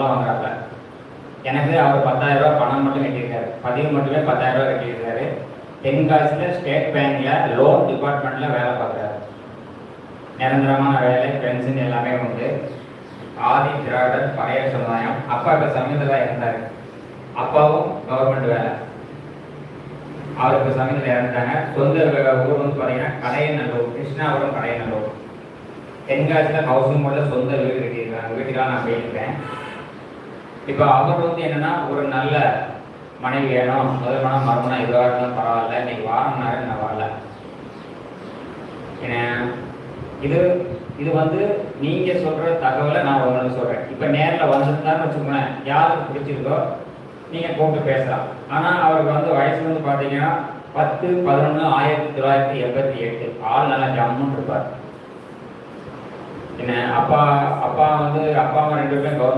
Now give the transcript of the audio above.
வாங்குறாங்க. எனக்கு அவர் 10,000 ரூபா பணம் மட்டும் கட்டியிருக்காரு. பதிவு மட்டுமே 10,000 ரூபா கட்டியிருக்காரு. தென்காசியில் ஸ்டேட் பேங்க்ல லோன் டிபார்ட்மெண்ட்ல வேலை பார்க்குறாரு. நிரந்தரமான வேலை, பென்ஷன் எல்லாமே உண்டு. ஆதி திராவிடர் பழைய சமுதாயம். அப்பா இப்போ சமயத்தில் இறந்தார். அப்பாவும் கவர்மெண்ட் வேலை, அவருக்கு சமயத்தில் இறந்துட்டாங்க. சொந்த ஊர் வந்து பார்த்தீங்கன்னா கடையநல்லூர், கிருஷ்ணாபுரம் கடையநல்லூர். தென்காசியில் ஹவுசிங் போர்டில் சொந்த வீடு கட்டியிருக்காங்க. வீட்டுக்கெல்லாம் நான் போயிருக்கேன். இப்போ அவர் வந்து என்னன்னா, ஒரு நல்ல மனைவி வேணும், முதல் மனம் மறுமணம் எதுவாக இருந்தாலும் பரவாயில்ல, இன்னைக்கு வாரம்னாரு நான் வரல. ஏன்னா இது இது வந்து நீங்க சொல்ற தகவலை நான் உங்களுக்கு சொல்றேன். இப்போ நேரில் வந்திருந்தான்னு வச்சுக்கோங்களேன், யாருக்கு பிடிச்சிருக்கோ நீங்க கூப்பிட்டு பேசலாம். ஆனால் அவருக்கு வந்து வயசு வந்து பார்த்தீங்கன்னா 10/11/1988. ஆள் நல்லா ஜம்முன்னு இருப்பார். என்ன அப்பா வந்து அப்பா அம்மா 2 பேரும் கவர்மெண்ட்